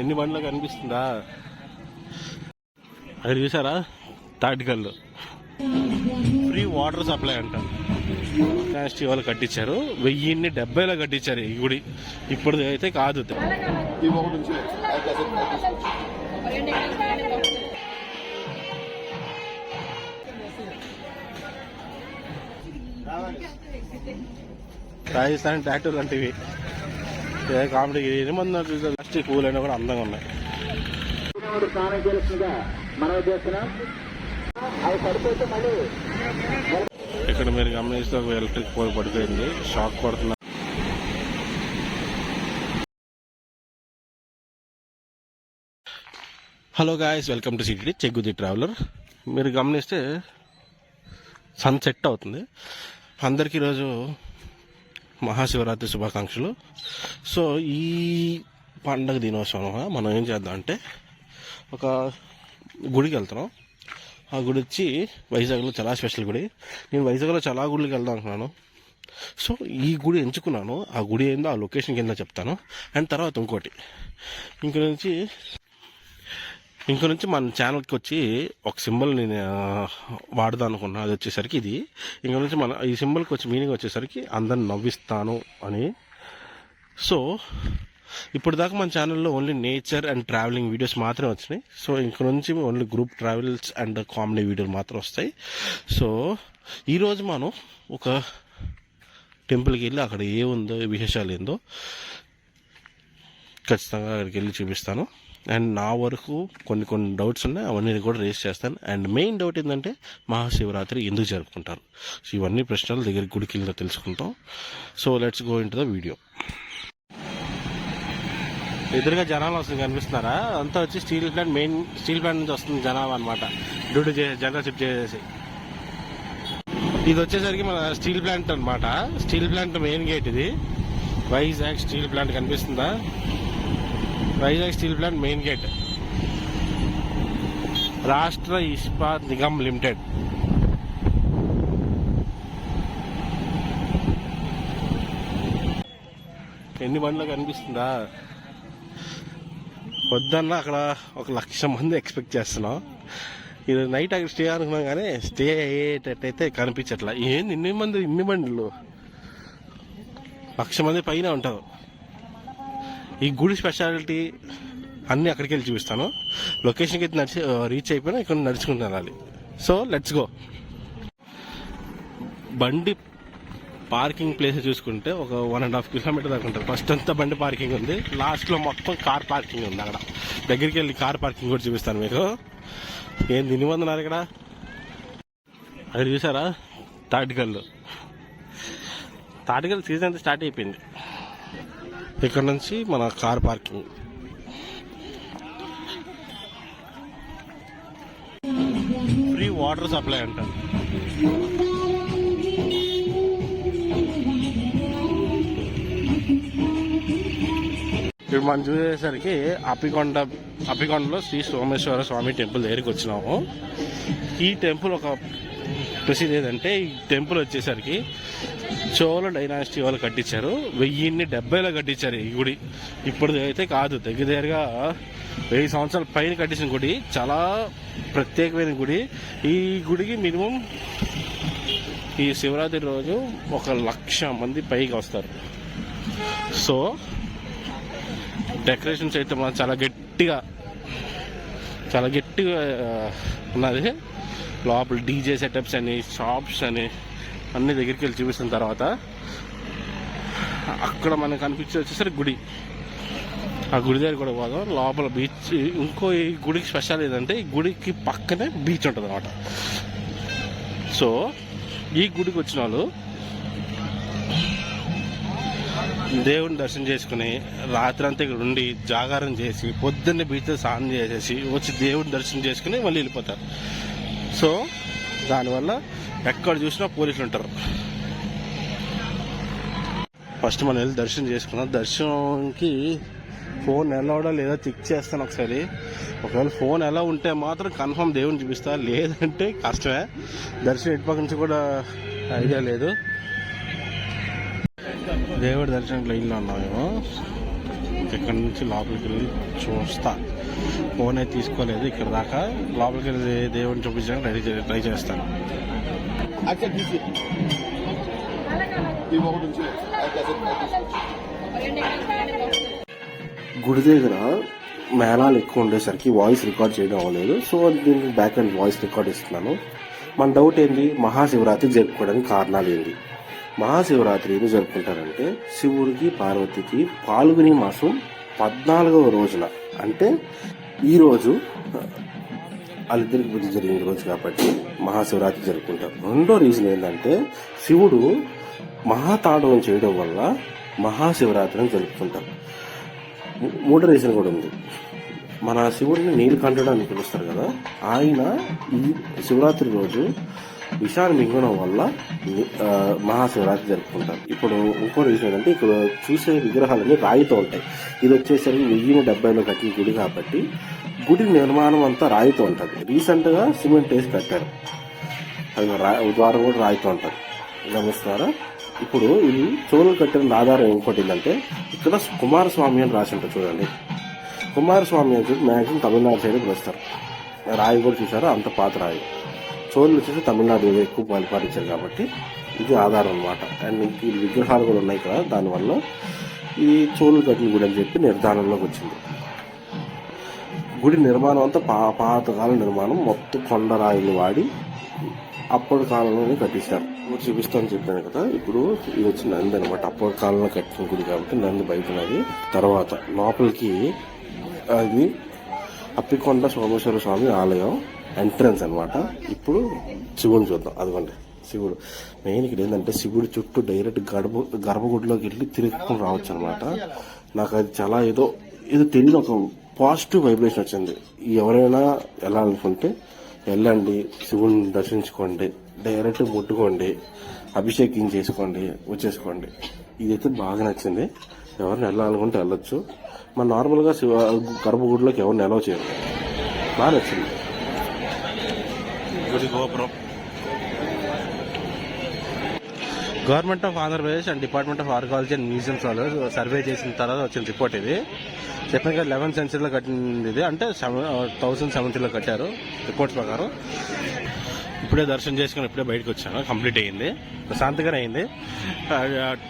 ఎన్ని బండ్లు కనిపిస్తుందా? అది చూసారా, తాటికల్లు ఫ్రీ వాటర్ సప్లై అంట. కాస్ట్ వాళ్ళు కట్టించారు, 1070లో కట్టించారు ఈ గుడి. ఇప్పుడు అయితే కాదు. రాజస్థాన్ టాటూ లాంటివి కామెడీ. ఏమంది ప్లాస్టిక్ పూలైనా కూడా అందంగా ఉన్నాయి. ఇక్కడ మీరు గమనిస్తే ఒక ఎలక్ట్రిక్ పోల్ పడిపోయింది, షాక్ పడుతున్నా. Hello guys, welcome to city check the traveller. మీరు గమనిస్తే సన్ సెట్ అవుతుంది. అందరికీ ఈరోజు మహాశివరాత్రి శుభాకాంక్షలు. సో ఈ పండగ దినోత్సవం మనం ఏం చేద్దాం అంటే, ఒక గుడికి వెళ్తున్నాం. ఆ గుడి వచ్చి వైజాగ్లో చాలా స్పెషల్ గుడి. నేను వైజాగ్లో చాలా గుడికి వెళ్దాం అనుకున్నాను. సో ఈ గుడి ఎంచుకున్నాను. ఆ గుడి ఏందో, ఆ లొకేషన్కి ఏందో చెప్తాను. అండ్ తర్వాత ఇంక నుంచి మన ఛానల్కి వచ్చి ఒక సింబల్ నేను వాడదాం అనుకున్నా. అది వచ్చేసరికి ఇది. ఇంక నుంచి ఈ సింబల్కి వచ్చి మీనింగ్ వచ్చేసరికి అందరిని నవ్విస్తాను అని. సో ఇప్పుడు దాకా మన ఛానల్లో only nature and travelling videos మాత్రమే వచ్చినాయి. సో ఇంక నుంచి only group travels and comedy వీడియోలు మాత్రం వస్తాయి. సో ఈరోజు మనం ఒక టెంపుల్కి వెళ్ళి అక్కడ ఏముందో, విశేషాలు ఏందో ఖచ్చితంగా అక్కడికి వెళ్ళి చూపిస్తాను. అండ్ నా వరకు కొన్ని డౌట్స్ ఉన్నాయి, అవన్నీ కూడా రేస్ చేస్తాను. అండ్ మెయిన్ డౌట్ ఏంటంటే, మహాశివరాత్రి ఎందుకు జరుపుకుంటారు? సో ఇవన్నీ ప్రశ్నలు దగ్గర గుడికి వెళ్ళి తెలుసుకుంటాం. So let's go in to the video. ఎదురుగా జనాలు వస్తుంది, కనిపిస్తున్నారా? అంతా వచ్చి స్టీల్ ప్లాంట్ నుంచి వస్తుంది జనాలు అనమాట. డ్యూటీ జనరల్ షిఫ్ట్ చేసేసి. ఇది వచ్చేసరికి మన స్టీల్ ప్లాంట్ అనమాట. స్టీల్ ప్లాంట్ మెయిన్ గేట్ ఇది. వైజాగ్ స్టీల్ ప్లాంట్ కనిపిస్తుందా? Vizag steel plant main gate. రాష్ట్ర ఇస్పాత్ నిగమ్ లిమిటెడ్. ఎన్ని బండ్లు కనిపిస్తుందా? వద్దన్న అక్కడ 1,00,000 మంది ఎక్స్పెక్ట్ చేస్తున్నాం. ఇది నైట్ అక్కడ స్టే అనుకున్నాం, కానీ స్టే అయ్యేటట్టయితే కనిపించట్లా. ఏంది ఇన్ని బండ్లు? 1,00,000 మంది పైన ఉంటారు. ఈ గుడి స్పెషాలిటీ అన్నీ అక్కడికి వెళ్ళి చూపిస్తాను. లొకేషన్కి అయితే రీచ్ అయిపోయినా ఇక్కడ నడుచుకుని వెళ్ళాలి. So let's go. బండి పార్కింగ్ ప్లేస్ చూసుకుంటే ఒక 1.5 కిలోమీటర్ దాకా ఉంటుంది. ఫస్ట్ అంతా బండి పార్కింగ్ ఉంది, లాస్ట్లో మొత్తం కార్ పార్కింగ్ ఉంది. అక్కడ దగ్గరికి వెళ్ళి కార్ పార్కింగ్ కూడా చూపిస్తాను మీకు. ఏం తినివందన్నారు ఇక్కడ? అది చూసారా, తాటికల్లు సీజన్ అంతా స్టార్ట్ అయిపోయింది. ఇక్కడ నుంచి మన car parking. Free water supply అంట. ఇప్పుడు మనం చూసేసరికి అప్పికొండలో శ్రీ సోమేశ్వర స్వామి టెంపుల్ దగ్గరికి వచ్చినాము. ఈ టెంపుల్ ఒక ప్రసిద్ధి ఏదంటే, ఈ టెంపుల్ వచ్చేసరికి చోళ డైనాసిటీ వాళ్ళు కట్టించారు. 1070లో కట్టించారు ఈ గుడి. ఇప్పుడు అయితే కాదు, దగ్గరగా 1000 సంవత్సరాల పైన కట్టించిన గుడి. చాలా ప్రత్యేకమైన గుడి. ఈ గుడికి మినిమం ఈ శివరాత్రి రోజు 1,00,000 మంది పైకి వస్తారు. సో డెకరేషన్స్ అయితే మనం చాలా గట్టిగా ఉన్నది. లోపల డీజే సెటప్స్ అని, షాప్స్ అని అన్ని దగ్గరికి వెళ్ళి చూపిస్తున్న తర్వాత అక్కడ మనకు అనిపించేది వచ్చేసరికి గుడి. ఆ గుడి దగ్గర కూడా పోదాం. లోపల బీచ్. ఈ గుడికి స్పెషల్ ఏంటంటే, ఈ గుడికి పక్కనే బీచ్ ఉంటుంది అన్నమాట. సో ఈ గుడికి వచ్చిన వాళ్ళు దేవుని దర్శనం చేసుకుని రాత్రంతా ఇక్కడ ఉండి జాగారం చేసి పొద్దున్నే బీచ్లో స్నానం చేసేసి వచ్చి దేవుని దర్శనం చేసుకుని మళ్ళీ వెళ్ళిపోతారు. సో దానివల్ల ఎక్కడ చూసినా పోలీసులు ఉంటారు. ఫస్ట్ మనం వెళ్ళి దర్శనం చేసుకున్నాం. దర్శనంకి ఫోన్ అలౌడా లేదా చెక్ చేస్తాను ఒకసారి. ఒకవేళ ఫోన్ ఎలా ఉంటే మాత్రం కన్ఫర్మ్ దేవుని చూపిస్తా, లేదంటే కష్టమే. దర్శనం ఇటుపక్క నుంచి కూడా ఐడియా లేదు. దేవుడి దర్శనం లైన్లో ఉన్నాం మేము. ఇక్కడ నుంచి లోపలికి వెళ్ళి చూస్తా. ఫోన్ అయితే తీసుకోలేదు ఇక్కడ దాకా. లోపలికి వెళ్ళి దేవుడిని చూపించడానికి ట్రై చేస్తాను. గుడి దగ్గర మేళాలు ఎక్కువ ఉండేసరికి వాయిస్ రికార్డ్ చేయడం అవ్వలేదు. సో దీనికి బ్యాక్ అండ్ వాయిస్ రికార్డ్ ఇస్తున్నాను. మన డౌట్ ఏంది, మహాశివరాత్రి జరుపుకోవడానికి కారణాలు ఏంటి? మహాశివరాత్రి ఏమి జరుపుకుంటారంటే శివుడికి పార్వతికి పాల్గొని మాసం 14వ రోజున, అంటే ఈరోజు వాళ్ళిద్దరికి బుద్ధి జరిగిన రోజు కాబట్టి మహాశివరాత్రి జరుపుకుంటారు. రెండో రీజన్ ఏంటంటే శివుడు మహాతాండవం చేయడం వల్ల మహాశివరాత్రిని జరుపుకుంటారు. మూడో రీజన్ కూడా ఉంది. మన శివుడిని నీలకంఠుడు అని పిలుస్తారు కదా, ఆయన ఈ శివరాత్రి రోజు విషాన్ని మింగడం వల్ల మహాశివరాత్రి జరుపుకుంటారు. ఇప్పుడు ఇంకో రీజన్ ఏంటంటే ఇక్కడ చూసే విగ్రహాలన్నీ రాయితో ఉంటాయి. ఇది వచ్చేసరికి 1070లో కట్టిన గుడి కాబట్టి గుడి నిర్మాణం అంతా రాయితో ఉంటుంది. రీసెంట్ గా సిమెంట్ వేసి కట్టారు, అది ద్వారం కూడా రాయితో ఉంటుంది. గమనిస్తున్నారా? ఇప్పుడు ఇది చోళులు కట్టిన ఆధారం ఇంకోటి ఏంటంటే ఇక్కడ కుమారస్వామి అని రాసి ఉంటుంది చూడండి. కుమారస్వామి అని చెప్పి మ్యాక్సిమం తమిళనాడు సైడ్ పిలుస్తారు. రాయి కూడా చూసారా, అంత పాత రాయి. చోళులు వచ్చేసి తమిళనాడు ఎక్కువ పరిపాలించారు కాబట్టి ఇది ఆధారం అనమాట. అండ్ ఈ విగ్రహాలు కూడా ఉన్నాయి కదా, దానివల్ల ఇది చోళులు కట్టిన గుడి అని చెప్పి నిర్ధారణలోకి వచ్చింది. గుడి నిర్మాణం అంతా పాతకాల నిర్మాణం, మొత్తం కొండరాయిని వాడి అప్పటి కాలంలోనే కట్టిస్తారు. చూపిస్తాను చెప్పాను కదా. ఇప్పుడు ఇది వచ్చి నంది అనమాట, అప్పటి కాలంలో కట్టిన గుడి కాబట్టి నంది బయట ఉన్నది. తర్వాత లోపలికి అది అప్పికొండ సోమేశ్వర స్వామి ఆలయం ఎంట్రన్స్ అనమాట. ఇప్పుడు శివుని చూద్దాం. అదిగోండి శివుడు. మెయిన్ ఇక్కడ ఏంటంటే శివుడి చుట్టూ డైరెక్ట్ గర్భగుడిలోకి వెళ్ళి తిరుగుకుని రావచ్చు అనమాట. నాకు అది చాలా ఏదో తెలియదు, ఒక పాజిటివ్ వైబ్రేషన్ వచ్చింది. ఎవరైనా వెళ్ళాలనుకుంటే వెళ్ళండి, శివుని దర్శించుకోండి, డైరెక్ట్ ముట్టుకోండి, అభిషేకం చేసుకోండి, వచ్చేసుకోండి. ఇదైతే బాగా నచ్చింది. ఎవరిని వెళ్ళాలనుకుంటే వెళ్ళొచ్చు. మన నార్మల్గా గర్భగుడిలోకి ఎవరిని అలౌ చేయరు. బాగా నచ్చింది. గుడి గోపురం. Government of Andhra Pradesh and department of archaeology and museums వాళ్ళు సర్వే చేసిన తర్వాత వచ్చిన రిపోర్ట్ ఇది. చెప్పిన 11th centuryలో కట్టింది ఇది, అంటే 1070లో కట్టారు రిపోర్ట్స్ ప్రకారం. ఇప్పుడే దర్శనం చేసుకుని ఇప్పుడే బయటకు వచ్చాను. కంప్లీట్ అయ్యింది, ప్రశాంతంగానే అయింది.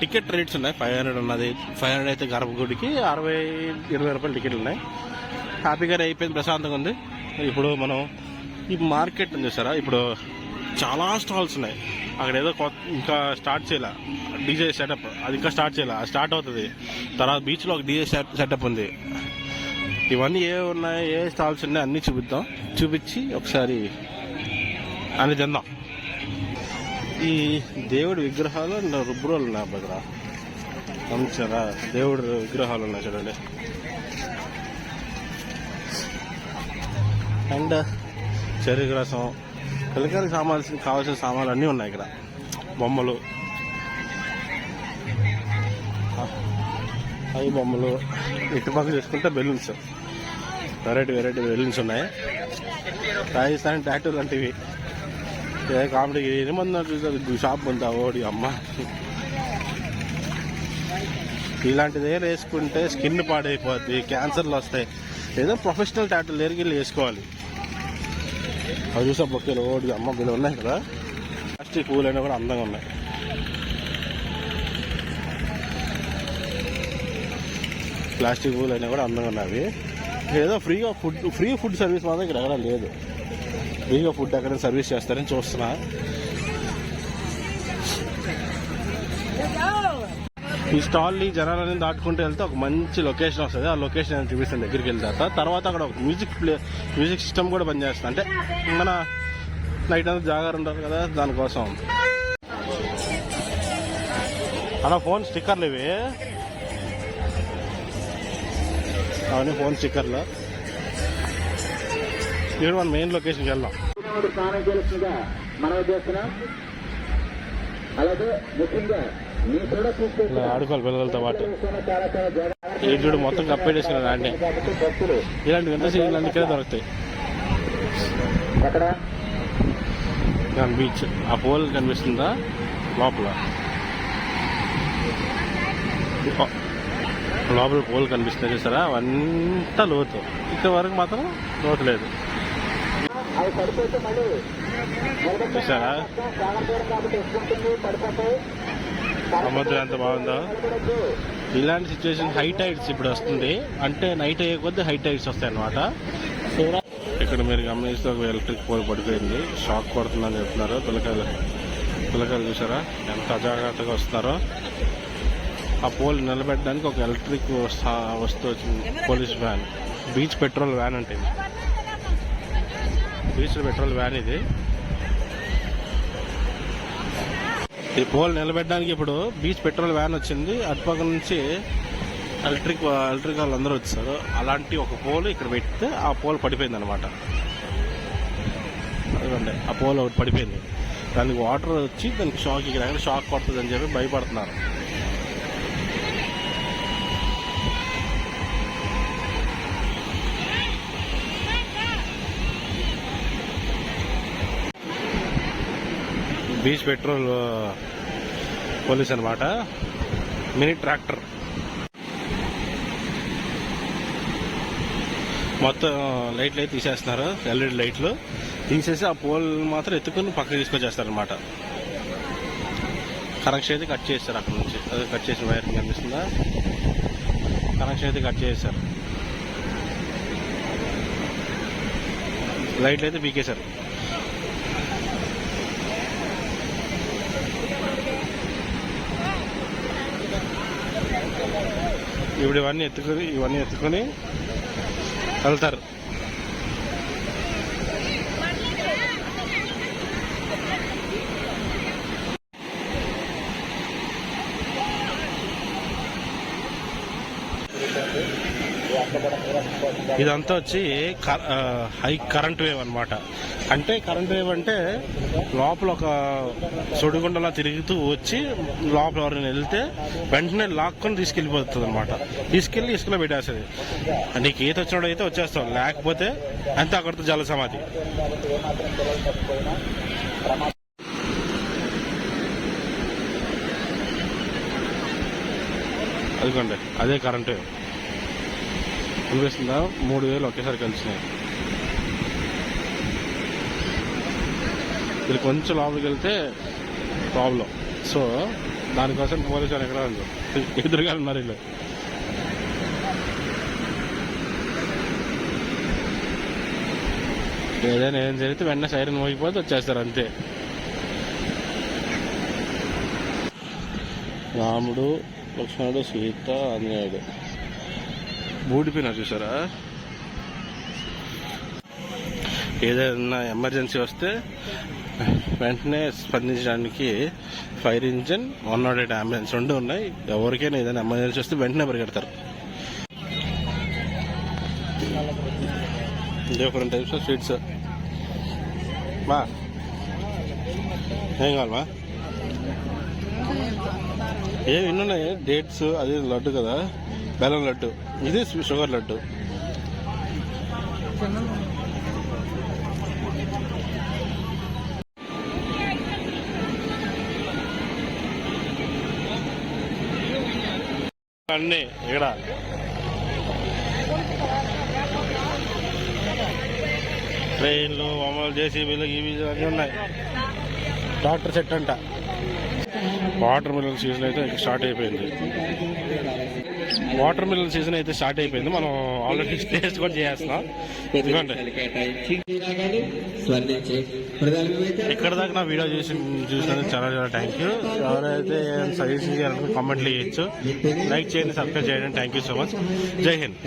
టికెట్ రేట్స్ ఉన్నాయి. 500 ఉన్నది. 500 అయితే గర్భగుడికి, 60-20 రూపాయలు టికెట్లు ఉన్నాయి. హ్యాపీగానే అయిపోయింది, ప్రశాంతంగా ఉంది. ఇప్పుడు మనం ఈ మార్కెట్ ఉంది చూసారా, ఇప్పుడు చాలా స్టాల్స్ ఉన్నాయి. అక్కడ ఏదో ఇంకా స్టార్ట్ చేయాల డీజే సెటప్, అది ఇంకా స్టార్ట్ చేయాల, స్టార్ట్ అవుతుంది. తర్వాత బీచ్లో ఒక డీజే సెటప్ ఉంది. ఇవన్నీ ఏ ఉన్నాయి, ఏ స్టాల్స్ ఉన్నాయి అన్నీ చూపిద్దాం. చూపించి ఒకసారి అని తిందాం. ఈ దేవుడి విగ్రహాలు రుబ్రోలు ఉన్నాయి దగ్గర. గమనించారా, దేవుడి విగ్రహాలు ఉన్నాయి చూడండి. అండ్ చెరుకు రసం, పిల్లకాయలకు కావాల్సిన సామాన్లు అన్నీ ఉన్నాయి ఇక్కడ. బొమ్మలు, అవి బొమ్మలు. ఇటు పక్కన చూసుకుంటే బెలూన్స్, వెరైటీ బెలూన్స్ ఉన్నాయి. రాజస్థాన్ టాటూ లాంటివి. ఏ కామెడీ ఏమన్నా చూసారు, షాప్ ఉందా ఓడి అమ్మ. ఇలాంటిదే వేసుకుంటే స్కిన్ పాడైపోద్ది, క్యాన్సర్లు వస్తాయి. ఏదో ప్రొఫెషనల్ టాటూలు దగ్గరికి వెళ్ళి వేసుకోవాలి. అవి చూసా బొక్కలు ఓడి అమ్మ బిల్లు ఉన్నాయి కదా. ప్లాస్టిక్ పూలు అయినా కూడా అందంగా ఉన్నాయి. ప్లాస్టిక్ పూలు అయినా కూడా అందంగా ఉన్నాయి. ఏదో ఫ్రీ ఫుడ్ సర్వీస్ మాత్రం ఇక్కడ ఎక్కడ లేదు. ఫ్రీగా ఫుడ్ ఎక్కడైనా సర్వీస్ చేస్తారని చూస్తున్నా. ఈ స్టాల్ ఈ జనాలని దాటుకుంటూ వెళ్తే ఒక మంచి లొకేషన్ వస్తుంది. ఆ లొకేషన్ చూపిస్తాను దగ్గరికి వెళ్తారు. తర్వాత అక్కడ ఒక మ్యూజిక్ సిస్టమ్ కూడా పనిచేస్తుంది. అంటే మన నైట్ అంతా జాగారు ఉంటారు కదా, దానికోసం. అలా ఫోన్ స్టిక్కర్లు ఇవి, అవన్నీ ఫోన్ స్టిక్కర్లు. ఇప్పుడు మన మెయిన్ లొకేషన్కి వెళ్దాం. ఆడుకోవాలి పిల్లలతో పాటు. ఈ చూడు మొత్తం కప్పేసుకున్నాడు అంటే ఇలాంటివి ఎంత ఇలాంటి ఇక్కడే దొరుకుతాయి. బీచ్ ఆ పోల్ కనిపిస్తుందా లోపల. లోపల పోల్ కనిపిస్తుంది చూసారా, అవంతా లోతు. ఇక్కడ వరకు మాత్రం లోతు లేదు చూసారా. సముద్రం ఎంత బాగుందో. ఇలాంటి సిచ్యువేషన్ హై టైడ్స్ ఇప్పుడు వస్తుంది, అంటే నైట్ అయ్యే కొద్దీ హై టైడ్స్ వస్తాయి అన్నమాట. ఇక్కడ మీరు గమనిస్తే ఒక ఎలక్ట్రిక్ పోల్ పడిపోయింది, షాక్ కొడుతుందని చెప్తున్నారు. పిల్లకాయలు చూసారా ఎంత అజాగ్రత్తగా వస్తున్నారో. ఆ పోల్ నిలబెట్టడానికి ఒక ఎలక్ట్రిక్ వస్తువు వచ్చింది, police van, beach petrol van అంటే ఇది. బీచ్ పెట్రోల్ వ్యాన్ ఇది. ఈ పోల్ నిలబెట్టడానికి ఇప్పుడు బీచ్ పెట్రోల్ వ్యాన్ వచ్చింది. అటుపక్క నుంచి ఎలక్ట్రిక్ వాళ్ళు అందరూ వచ్చారు. అలాంటి ఒక పోల్ ఇక్కడ పెడితే ఆ పోల్ పడిపోయింది అనమాట. అదిగోండి ఆ పోల్ ఒకటి పడిపోయింది. దానికి వాటర్ వచ్చి దానికి షాక్ కొడుతుంది అని చెప్పి భయపడుతున్నారు. బీచ్ పెట్రోల్ పోలీస్ అనమాట, మినీ ట్రాక్టర్. మొత్తం లైట్లు అయితే తీసేస్తున్నారు, ఎల్ఈడి లైట్లు తీసేసి ఆ పోల్ మాత్రం ఎత్తుకుని పక్కకి తీసుకొచ్చేస్తారు అనమాట. కనెక్షన్ అయితే కట్ చేస్తారు అక్కడ నుంచి. అదే కట్ చేసిన వైర్ కనిపిస్తుందా, కనెక్షన్ అయితే కట్ చేశారు. లైట్లు అయితే పీకేశారు. ఇప్పుడు ఇవన్నీ ఎత్తుకొని వెళ్తారు. ఇదంతా వచ్చి హై కరెంట్ వేవ్ అనమాట. అంటే కరెంట్ వేవ్ అంటే లోపల ఒక సుడిగుండలా తిరుగుతూ వచ్చి లోపల ఎవరైనా వెళ్తే వెంటనే లాక్కొని తీసుకెళ్ళిపోతుంది అనమాట. తీసుకెళ్ళి ఇసుకలో పెట్టేస్తుంది. నీకు ఈత వచ్చినప్పుడు అయితే వచ్చేస్తావు, లేకపోతే అంతే అక్కడితో జల సమాధి. అదిగోండి అదే కరెంట్ వేవ్ అనిపిస్తుందా. 3000 ఒకేసారి కలిసినాయి. ఇది కొంచెం లోపలికి వెళ్తే ప్రాబ్లం. సో దానికోసం పోలీసు వాళ్ళు ఎక్కడ ఉంది, ఎదురుగా ఉన్నారు వీళ్ళు. ఏదైనా ఏం జరిగితే వెంటనే సైరన్ మోగిపోతే వచ్చేస్తారు అంతే. రాముడు, లక్ష్మణుడు, సీత, ఆంజనేయుడు బూడిపోయినారు చూసారా. ఏదైనా ఎమర్జెన్సీ వస్తే వెంటనే స్పందించడానికి ఫైర్ ఇంజిన్, 108 అంబులెన్స్ 2 ఉన్నాయి. ఎవరికైనా ఏదైనా ఎమర్జెన్సీ వస్తే వెంటనే పరిగెడతారు. Different types of sweets. మా ఏం కావాలమ్మా? ఏమి ఇన్నున్నాయి, డేట్స్, అది లడ్డు కదా, బెల్లం లడ్డు, ఇది షుగర్ లడ్డు. అన్నీ ఇక్కడ ట్రైన్లు, అమలు జేసీబీలు, ఇవి అన్నీ ఉన్నాయి. డాక్టర్ సెట్ అంట. వాటర్ మిలన్ సీజన్ అయితే స్టార్ట్ అయిపోయింది. మనం ఆల్రెడీ టేస్ట్ కూడా చేస్తున్నాం. ఎందుకంటే ఇక్కడ దాకా నా వీడియో చూసినందుకు చాలా చాలా థ్యాంక్ యూ. ఎవరైతే సజెషన్ చేయాలంటే కామెంట్లు చేయొచ్చు, లైక్ చేయండి, సబ్స్క్రైబ్ చేయండి. Thank you so much. జై హింద్.